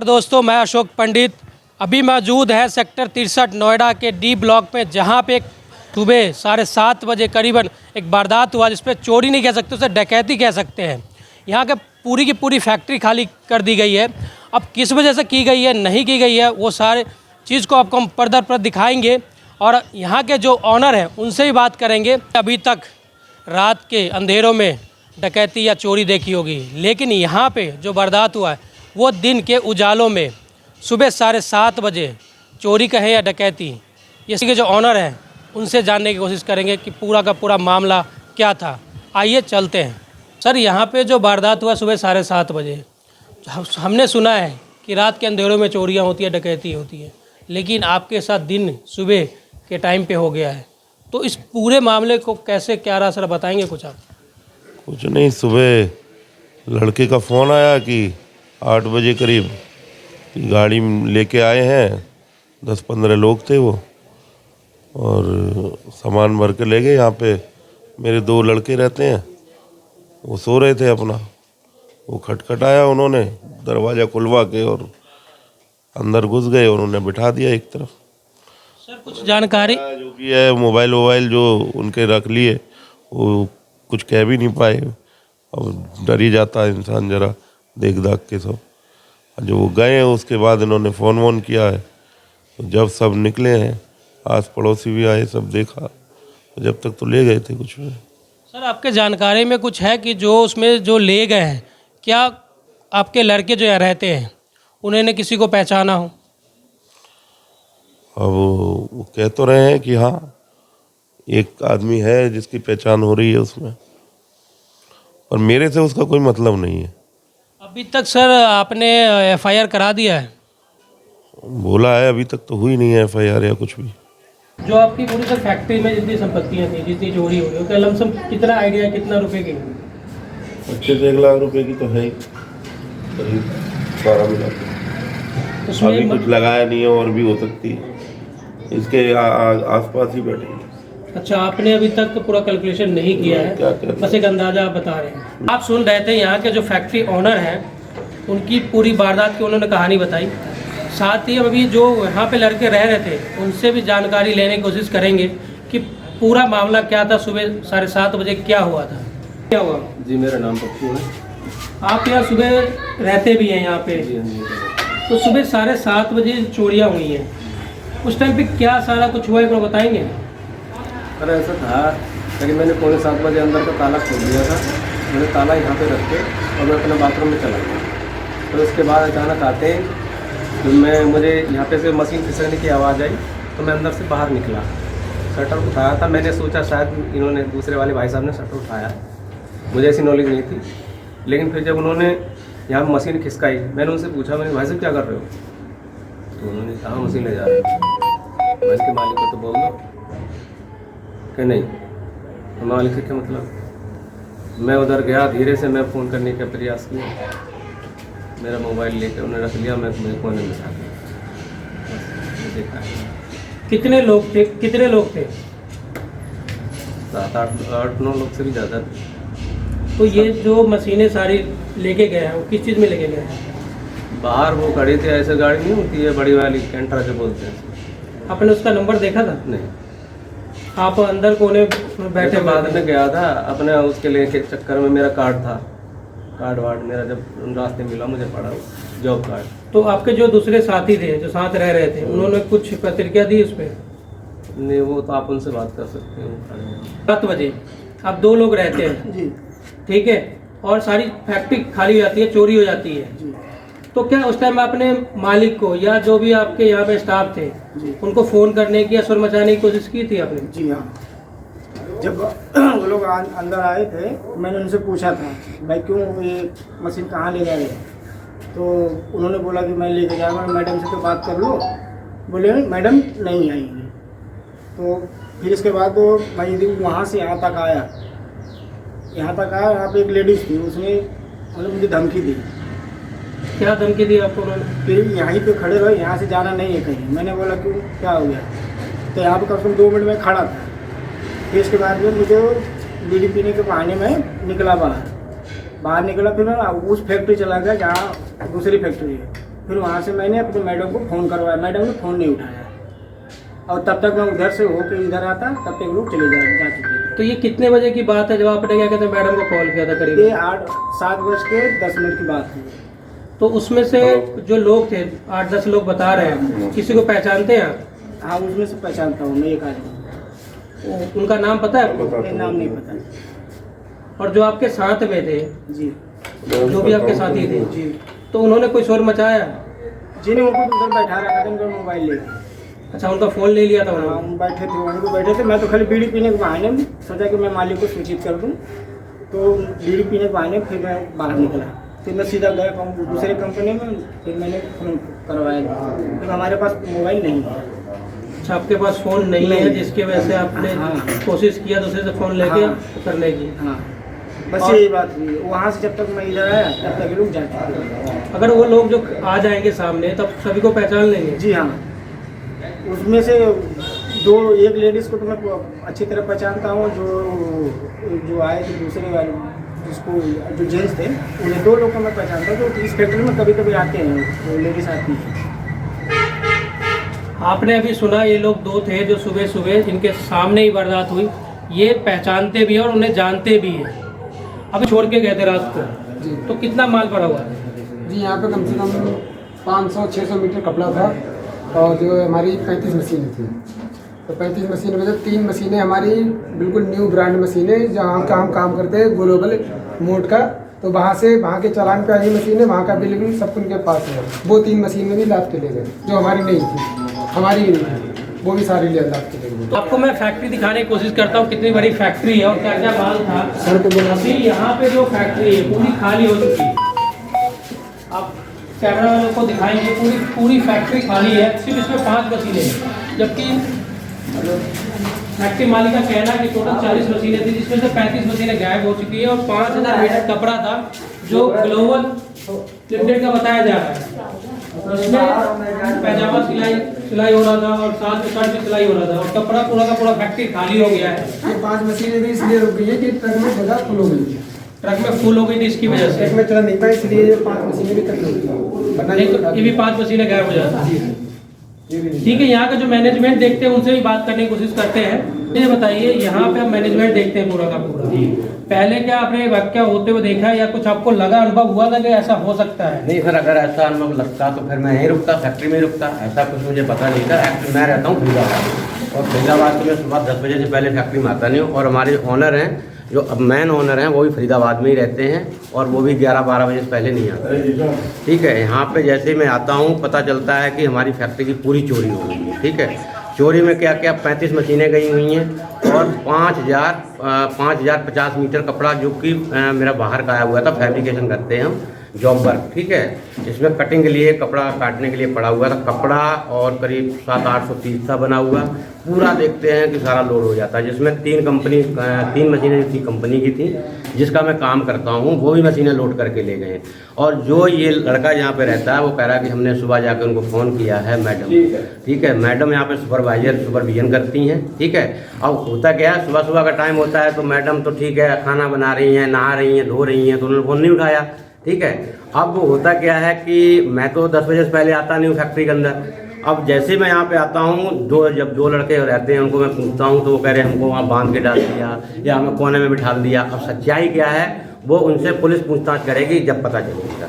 दोस्तों, मैं अशोक पंडित अभी मौजूद है सेक्टर 63 नोएडा के डी ब्लॉक में, जहां पे सुबह 7:30 बजे करीबन एक वारदात हुआ, जिस पे चोरी नहीं कह सकते, उसे डकैती कह सकते हैं। यहां के पूरी की पूरी फैक्ट्री खाली कर दी गई है। अब किस वजह से की गई है, नहीं की गई है, वो सारे चीज़ को आपको हम पर्दा पर दिखाएंगे और यहाँ के जो ऑनर हैं उनसे भी बात करेंगे। अभी तक रात के अंधेरों में डकैती या चोरी देखी होगी, लेकिन यहाँ पे जो वारदात हुआ है वो दिन के उजालों में सुबह 7:30 बजे चोरी कहें या डकैती, इसी के जो ऑनर हैं उनसे जानने की कोशिश करेंगे कि पूरा का पूरा मामला क्या था। आइए चलते हैं। सर, यहाँ पे जो वारदात हुआ सुबह 7:30 बजे, हमने सुना है कि रात के अंधेरों में चोरियाँ होती है, डकैती होती है, लेकिन आपके साथ दिन सुबह के टाइम पे हो गया है, तो इस पूरे मामले को कैसे क्या रहा, सर बताएंगे कुछ आप? कुछ नहीं, सुबह लड़के का फ़ोन आया कि 8 बजे करीब गाड़ी लेके आए हैं, 10-15 लोग थे वो, और सामान भर के ले गए। यहाँ पे मेरे 2 लड़के रहते हैं, वो सो रहे थे अपना। वो खटखटाया, उन्होंने दरवाज़ा खुलवा के और अंदर घुस गए, उन्होंने बिठा दिया एक तरफ। सर, कुछ जानकारी जो भी है, मोबाइल जो उनके रख लिए, वो कुछ कह भी नहीं पाए। और डर ही जाता है इंसान जरा देख दाख के सब। जो वो गए उसके बाद इन्होंने फ़ोन वोन किया है, तो जब सब निकले हैं, आस पड़ोसी भी आए, सब देखा, तो जब तक तो ले गए थे कुछ भी। सर, आपके जानकारी में कुछ है कि जो उसमें जो ले गए हैं, क्या आपके लड़के जो यहाँ रहते हैं उन्होंने किसी को पहचाना हो? अब वो कह तो रहे हैं कि हाँ, एक आदमी है जिसकी पहचान हो रही है उसमें, और मेरे से उसका कोई मतलब नहीं है। अभी तक सर आपने FIR करा दिया है? बोला है, अभी तक तो हुई नहीं है FIR या कुछ भी। जो आपकी पूरी सर फैक्ट्री में जितनी संपत्तियाँ थी, जितनी चोरी हुई, उसका लमसम कितना आइडिया है, कितना रुपए की? 25 लाख रुपए की तो है ही, करीब 12 मिला के। अभी कुछ लगाया नहीं है, और भी हो सकती है, इसके आसपास ही बैठे। अच्छा, आपने अभी तक तो पूरा कैलकुलेशन नहीं किया है, बस एक अंदाजा आप बता रहे हैं। आप सुन रहे थे यहाँ के जो फैक्ट्री ओनर हैं, उनकी पूरी वारदात की उन्होंने कहानी बताई। साथ ही हम अभी जो यहाँ पे लड़के रह रहे थे उनसे भी जानकारी लेने की कोशिश करेंगे कि पूरा मामला क्या था, सुबह 7:30 बजे क्या हुआ था, क्या हुआ। जी, मेरा नाम पप्पू है। आप यहाँ सुबह रहते भी हैं यहाँ पे? जी। तो सुबह 7:30 बजे चोरियाँ हुई हैं, उस टाइम पे क्या सारा कुछ हुआ है, एक बताएंगे? अरे ऐसा था कि मैंने 7:15 बजे अंदर का ताला खोल दिया था। मैंने ताला यहाँ पे रख के और मैं अपने बाथरूम में चला गया। तो उसके बाद अचानक आते हैं तो मुझे यहाँ पे से मशीन खिसकने की आवाज़ आई, तो मैं अंदर से बाहर निकला, शटर उठाया था। मैंने सोचा शायद इन्होंने, दूसरे वाले भाई साहब ने शटर उठाया, मुझे ऐसी नॉलेज नहीं थी। लेकिन फिर जब उन्होंने यहाँ मशीन खिसकाई, मैंने उनसे पूछा, मैंने भाई साहब क्या कर रहे हो? तो उन्होंने कहा मशीन ले जा रहे हो। मैं इसके मालिक को तो बोल दो कि नहीं। तो मालिक से क्या मतलब? मैं उधर गया, धीरे से मैं फ़ोन करने का प्रयास किया, मेरा मोबाइल लेकर उन्हें रख लिया, मैं मेरे कोने में रखा बस देखा। कितने लोग थे, कितने लोग थे? 7-8-9 लोग से भी ज़्यादा थे। तो ये जो मशीनें सारी लेके गए हैं, वो किस चीज़ में लेके गए हैं? बाहर वो खड़ी थी, ऐसे गाड़ी नहीं होती है बड़ी वाली, कैंटर जो बोलते हैं। आपने उसका नंबर देखा था? नहीं। आप अंदर कोने में बैठे? बाद में गया था अपने उसके लेके चक्कर में, मेरा कार्ड था, कार्ड वार्ड मेरा जब रास्ते मिला मुझे पड़ा, जॉब कार्ड। तो आपके जो दूसरे साथी थे जो साथ रह रहे थे, उन्होंने कुछ प्रतिक्रिया दी उस पर? नहीं, वो तो आप उनसे बात कर सकते हैं। 7 बजे आप 2 लोग रहते हैं जी, ठीक है, और सारी फैक्ट्री खाली हो जाती है, चोरी हो जाती है जी। तो क्या उस टाइम आपने मालिक को या जो भी आपके यहाँ पे स्टाफ थे उनको फ़ोन करने की या शोर मचाने की कोशिश की थी आपने? जी हाँ, जब वो लोग अंदर आए थे, मैंने उनसे पूछा था, भाई क्यों ये मशीन कहाँ ले जाए? तो उन्होंने बोला कि मैं लेके जाऊँगा, मैडम से तो बात कर लो। बोले मैडम नहीं आएंगी। तो फिर इसके बाद मैं यदि वहाँ से यहाँ तक आया, यहाँ पे एक लेडीज़ थी, उसने मतलब मुझे धमकी दी। क्या धमकी दी आपको उन्होंने? फिर यहीं पे खड़े रहो, यहाँ से जाना नहीं है कहीं। मैंने बोला क्यों, क्या हो गया? तो यहाँ पे कम से कम 2 मिनट में खड़ा था। फिर इसके बाद में मुझे बीड़ी पीने के बहाने में निकला बाहर निकला, फिर मैं उस फैक्ट्री चला गया जहाँ दूसरी फैक्ट्री है। फिर वहाँ से मैंने अपने मैडम को फ़ोन करवाया, मैडम ने फ़ोन नहीं उठाया और तब तक मैं उधर से होकर इधर आता तब तक लोग चले जा चुके थे। तो ये कितने बजे की बात है जब आपने क्या कहते हैं मैडम को कॉल किया था करीब? ये 7:10 की बात थी। तो उसमें से जो लोग थे 8-10 लोग बता रहे हैं, किसी को पहचानते हैं आप? हाँ, उसमें से पहचानता हूँ मैं एक आदमी। उनका नाम पता है आपको? ये नाम नहीं पता। और जो आपके साथ में थे, जी, जो भी आपके साथी थे, जी तो उन्होंने कोई शोर मचाया? जी ने उनको उधर बैठा रखा था, उनका मोबाइल लेके। अच्छा, उनका फ़ोन ले लिया था हाँ, उन्होंने? हम बैठे थे, वहीं पे बैठे थे। मैं तो खाली बीड़ी पीने के बहाने में सोचा कि मैं मालिक को सूचित कर दूं, तो बीड़ी पीने के बहाने फिर मैं बाहर निकला। फिर मैं सीधा गया दूसरे कंपनी में, फिर मैंने फ़ोन करवाया। फिर हमारे पास मोबाइल नहीं है। अच्छा, आपके पास फ़ोन नहीं है जिसकी वजह से आपने हाँ। कोशिश किया दूसरे से फ़ोन लेके हाँ। करने की? हाँ, बस और- यही बात हुई। वहाँ से जब तक मैं इधर आया तब तक ये लोग जा चुके थे। अगर वो लोग जो आ जाएंगे सामने तब सभी को पहचान लेंगे? जी हाँ, उसमें से एक लेडीज़ को तो मैं अच्छी तरह पहचानता हूँ, जो आए थे दूसरे वाले, जिसको जो जेंट्स थे, उन्हें 2 लोग को मैं पहचानता हूँ जो इस फैक्ट्री में कभी कभी आते हैं, तो लेडीज़ आती है। आपने अभी सुना ये लोग 2 थे जो सुबह सुबह इनके सामने ही वारदात हुई, ये पहचानते भी हैं और उन्हें जानते भी हैं। अभी छोड़ के गए थे रात को, तो कितना माल पड़ा हुआ है? जी, यहाँ पे कम से कम 500-600 मीटर कपड़ा था और जो हमारी 35 मशीनें थी। तो 35 मशीन में से 3 मशीनें हमारी बिल्कुल न्यू ब्रांड मशीनें, जहाँ का हम काम करते हैं ग्लोबल मोड का। तो वहाँ के चालान पे आई मशीनें, वहाँ का बिल भी सब उनके पास है। वो 3 मशीनें भी लाद के ले गए, जो हमारी नहीं थी, हमारी भी नहीं थी, वो भी सारी लाद के ले गए। तो आपको मैं फैक्ट्री दिखाने की कोशिश करता हूँ कितनी बड़ी फैक्ट्री है और क्या क्या माल था। सर को बोला अभी यहाँ पे जो फैक्ट्री है पूरी खाली हो चुकी है। आप कैमरा वालों को दिखाएंगे, पूरी फैक्ट्री खाली है, सिर्फ इसमें 5 मशीनें हैं। जबकि फैक्ट्री मालिक का कहना है कि टोटल 40 मशीनें थी, जिसमें से 35 मशीनें गायब हो चुकी है और 5000 मीटर कपड़ा था जो ग्लोबल लिमिटेड का बताया जा रहा है। इसमें पैजामा सिलाई हो रहा था और साथ में शर्ट भी सिलाई हो रहा था और कपड़ा पूरा का पूरा फैक्ट्री खाली हो गया है। ये 5 मशीनें भी इसलिए रुक गई है कि ट्रक में जगह फुल हो गई है। ट्रक में फुल हो गई थी इसकी वजह से, ट्रक में चल नहीं पाया, इसलिए ये 5 मशीनें भी तक नहीं नहीं तो ये भी 5 मशीनें गायब हो जाती। ठीक है, यहाँ का जो मैनेजमेंट देखते हैं उनसे भी बात करने की कोशिश करते हैं। ये बताइए, यहाँ पे हम मैनेजमेंट देखते हैं पूरा का पूरा, पहले क्या आपने वाक्य होते हुए देखा या कुछ आपको लगा, अनुभव हुआ था कि ऐसा हो सकता है? नहीं सर, अगर ऐसा अनुभव लगता तो फिर मैं यहीं रुकता, फैक्ट्री में ही रुकता। ऐसा कुछ मुझे पता नहीं था। एक्चुअली मैं रहता हूँ फरीदाबाद, और फरीदाबाद से मैं सुबह 10 बजे से पहले फैक्ट्री में आता नहीं हूँ। और हमारे ऑनर हैं, जो अब मैन ऑनर हैं, वो भी फरीदाबाद में ही रहते हैं और वो भी 11-12 बजे से पहले नहीं आते। ठीक है, यहाँ पे जैसे मैं आता हूँ पता चलता है कि हमारी फैक्ट्री की पूरी चोरी हो गई है। ठीक है, चोरी में क्या क्या 35 मशीनें गई हुई हैं और 5050 मीटर कपड़ा, जो कि मेरा बाहर का आया हुआ था, फैब्रिकेशन करते हैं हम, जॉब वर्क। ठीक है, इसमें कटिंग के लिए, कपड़ा काटने के लिए पड़ा हुआ था कपड़ा, और करीब 700-800 पीस था बना हुआ। पूरा देखते हैं कि सारा लोड हो जाता है, जिसमें 3 मशीनें इसी कंपनी की थी जिसका मैं काम करता हूँ, वो भी मशीनें लोड करके ले गए। और जो ये लड़का यहाँ पे रहता है वो कह रहा है कि हमने सुबह जाकर उनको फ़ोन किया है मैडम। ठीक है, मैडम यहाँ पे सुपरविजन करती हैं। ठीक है, अब होता क्या है, सुबह सुबह का टाइम होता है तो मैडम तो ठीक है खाना बना रही हैं, नहा रही हैं, धो रही हैं, तो उन्होंने फ़ोन नहीं उठाया। ठीक है, अब होता क्या है कि मैं तो 10 बजे से पहले आता नहीं हूँ फैक्ट्री के अंदर। अब जैसे मैं यहाँ पे आता हूँ, जब 2 लड़के रहते हैं उनको मैं पूछता हूँ तो वो कह रहे हैं हमको वहाँ बांध के डाल दिया या हमें कोने में बिठा दिया। अब सच्चाई क्या है वो उनसे पुलिस पूछताछ करेगी जब पता चलेगा।